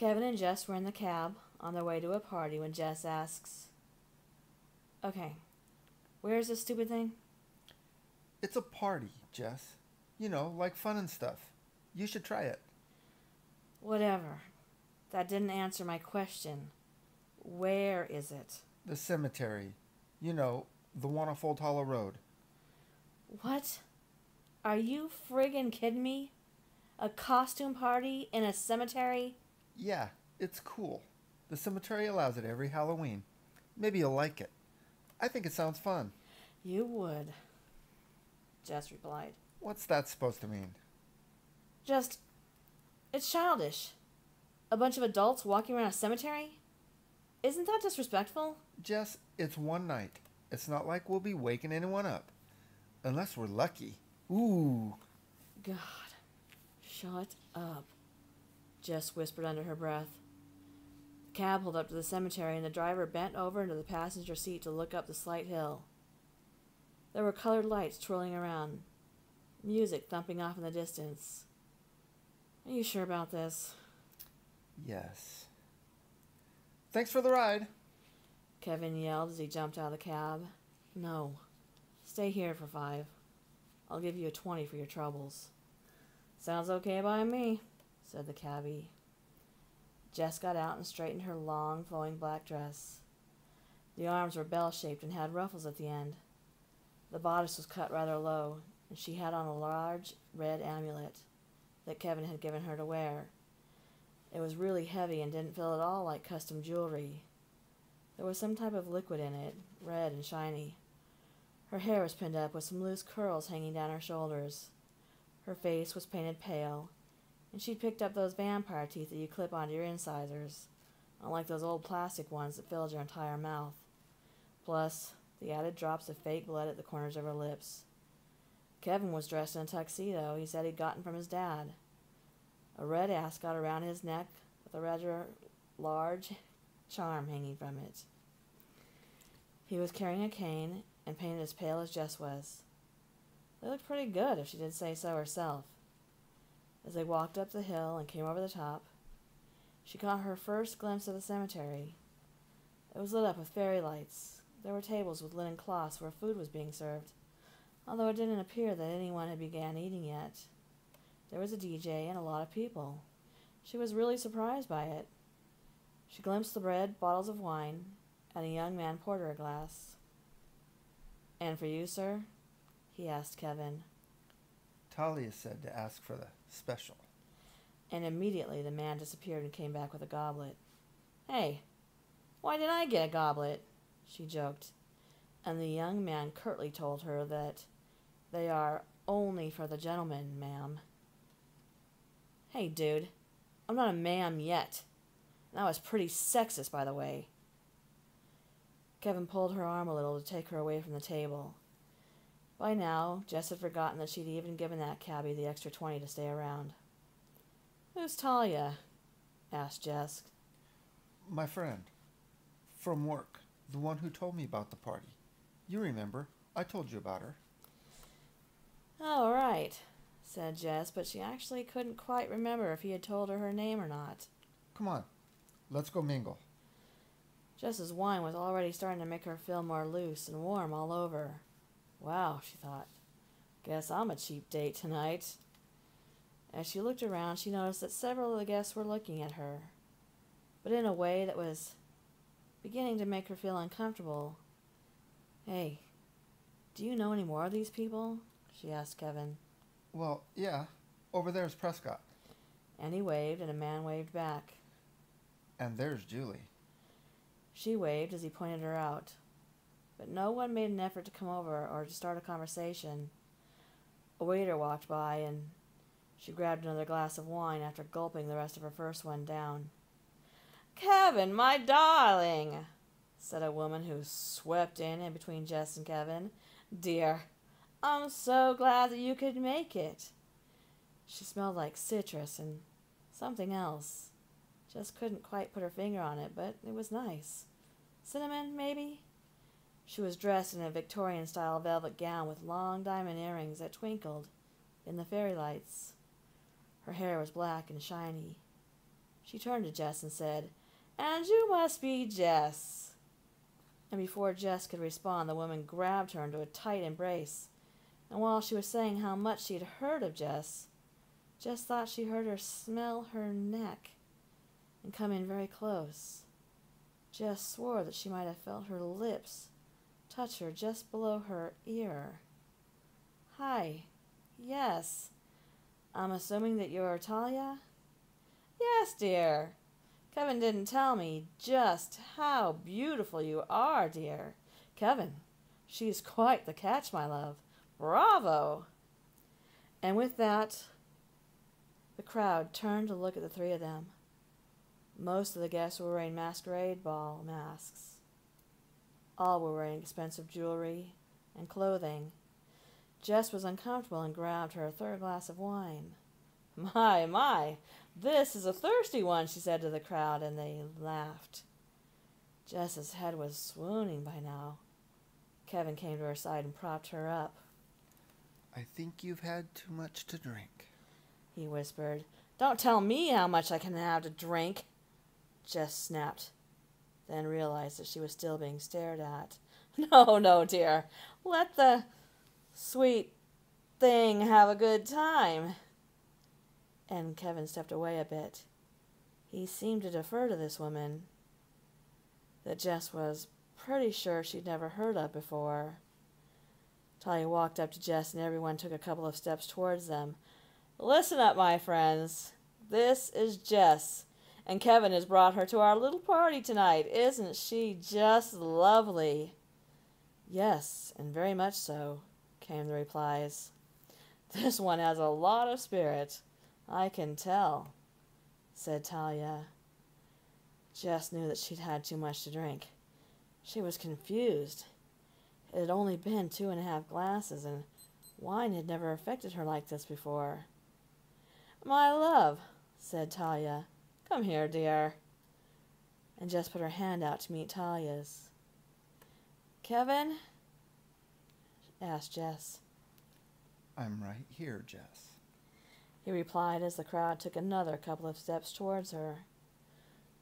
Kevin and Jess were in the cab on their way to a party when Jess asks, "Okay, where's this stupid thing?" It's a party, Jess. You know, like fun and stuff. You should try it. Whatever. That didn't answer my question. Where is it? The cemetery. You know, the one off Old Hollow Road. What? Are you friggin' kidding me? A costume party in a cemetery? Yeah, it's cool. The cemetery allows it every Halloween. Maybe you'll like it. I think it sounds fun. You would, Jess replied. What's that supposed to mean? Just, it's childish. A bunch of adults walking around a cemetery? Isn't that disrespectful? Jess, it's one night. It's not like we'll be waking anyone up. Unless we're lucky. Ooh. God, shut up, Jess whispered under her breath. The cab pulled up to the cemetery and the driver bent over into the passenger seat to look up the slight hill. There were colored lights twirling around, music thumping off in the distance. Are you sure about this? Yes. Thanks for the ride. Kevin yelled as he jumped out of the cab. No. Stay here for 5. I'll give you a 20 for your troubles. Sounds okay by me, said the cabbie. Jess got out and straightened her long, flowing black dress. The arms were bell-shaped and had ruffles at the end. The bodice was cut rather low, and she had on a large red amulet that Kevin had given her to wear. It was really heavy and didn't feel at all like custom jewelry. There was some type of liquid in it, red and shiny. Her hair was pinned up with some loose curls hanging down her shoulders. Her face was painted pale, and she'd picked up those vampire teeth that you clip onto your incisors, unlike those old plastic ones that filled your entire mouth. Plus, the added drops of fake blood at the corners of her lips. Kevin was dressed in a tuxedo he said he'd gotten from his dad. A red ascot around his neck with a rather large charm hanging from it. He was carrying a cane and painted as pale as Jess was. They looked pretty good, if she did say so herself. As they walked up the hill and came over the top, she caught her first glimpse of the cemetery. It was lit up with fairy lights. There were tables with linen cloths where food was being served, although it didn't appear that anyone had begun eating yet. There was a DJ and a lot of people. She was really surprised by it. She glimpsed the bread, bottles of wine, and a young man poured her a glass. "And for you, sir?" he asked Kevin. Talia said to ask for the special. And immediately the man disappeared and came back with a goblet. "Hey, why didn't I get a goblet?" she joked. And the young man curtly told her that they are only for the gentlemen, ma'am. "Hey, dude, I'm not a ma'am yet. And that was pretty sexist, by the way." Kevin pulled her arm a little to take her away from the table. By now, Jess had forgotten that she'd even given that cabbie the extra 20 to stay around. "Who's Talia?" asked Jess. My friend. From work. The one who told me about the party. You remember. I told you about her. "Oh, right," said Jess, but she actually couldn't quite remember if he had told her name or not. Come on. Let's go mingle. Jess's wine was already starting to make her feel more loose and warm all over. Wow, she thought. Guess I'm a cheap date tonight. As she looked around, she noticed that several of the guests were looking at her, but in a way that was beginning to make her feel uncomfortable. "Hey, do you know any more of these people?" she asked Kevin. Well, yeah. Over there's Prescott. And he waved, and a man waved back. And there's Julie. She waved as he pointed her out, but no one made an effort to come over or to start a conversation. A waiter walked by, and she grabbed another glass of wine after gulping the rest of her first one down. "Kevin, my darling," said a woman who swept in between Jess and Kevin. "Dear, I'm so glad that you could make it." She smelled like citrus and something else. Jess couldn't quite put her finger on it, but it was nice. Cinnamon, maybe? She was dressed in a Victorian-style velvet gown with long diamond earrings that twinkled in the fairy lights. Her hair was black and shiny. She turned to Jess and said, "And you must be Jess." And before Jess could respond, the woman grabbed her into a tight embrace. And while she was saying how much she had heard of Jess, Jess thought she heard her smell her neck and come in very close. Jess swore that she might have felt her lips touch her just below her ear. "Hi. Yes. I'm assuming that you're Talia?" "Yes, dear. Kevin didn't tell me just how beautiful you are, dear. Kevin, she's quite the catch, my love. Bravo!" And with that, the crowd turned to look at the three of them. Most of the guests were wearing masquerade ball masks. All were wearing expensive jewelry and clothing. Jess was uncomfortable and grabbed her third glass of wine. My, this is a thirsty one," she said to the crowd, and they laughed. Jess's head was swooning by now. Kevin came to her side and propped her up. I think you've had too much to drink, he whispered. "Don't tell me how much I can have to drink," Jess snapped, then realized that she was still being stared at. No, dear. Let the sweet thing have a good time." And Kevin stepped away a bit. He seemed to defer to this woman that Jess was pretty sure she'd never heard of before. Talia walked up to Jess, and everyone took a couple of steps towards them. "Listen up, my friends. This is Jess, and Kevin has brought her to our little party tonight. Isn't she just lovely?" "Yes, and very much so," came the replies. "This one has a lot of spirit, I can tell," said Talia. Jess knew that she'd had too much to drink. She was confused. It had only been 2.5 glasses, and wine had never affected her like this before. "My love," said Talia, "come here, dear." And Jess put her hand out to meet Talia's. "Kevin?" asked Jess. I'm right here, Jess, he replied as the crowd took another couple of steps towards her.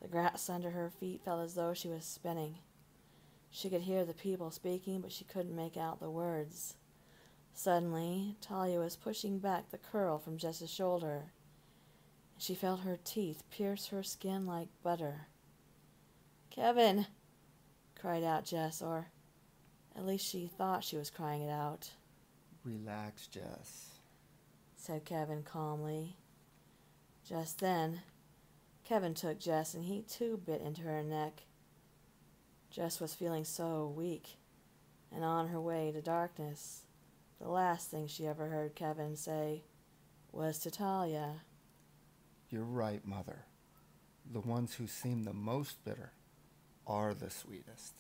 The grass under her feet felt as though she was spinning. She could hear the people speaking, but she couldn't make out the words. Suddenly, Talia was pushing back the curl from Jess's shoulder, and she felt her teeth pierce her skin like butter. "Kevin!" cried out Jess, or at least she thought she was crying it out. Relax, Jess, said Kevin calmly. Just then, Kevin took Jess, and he too bit into her neck. Jess was feeling so weak and on her way to darkness. The last thing she ever heard Kevin say was to Talia. You're right, Mother. The ones who seem the most bitter are the sweetest.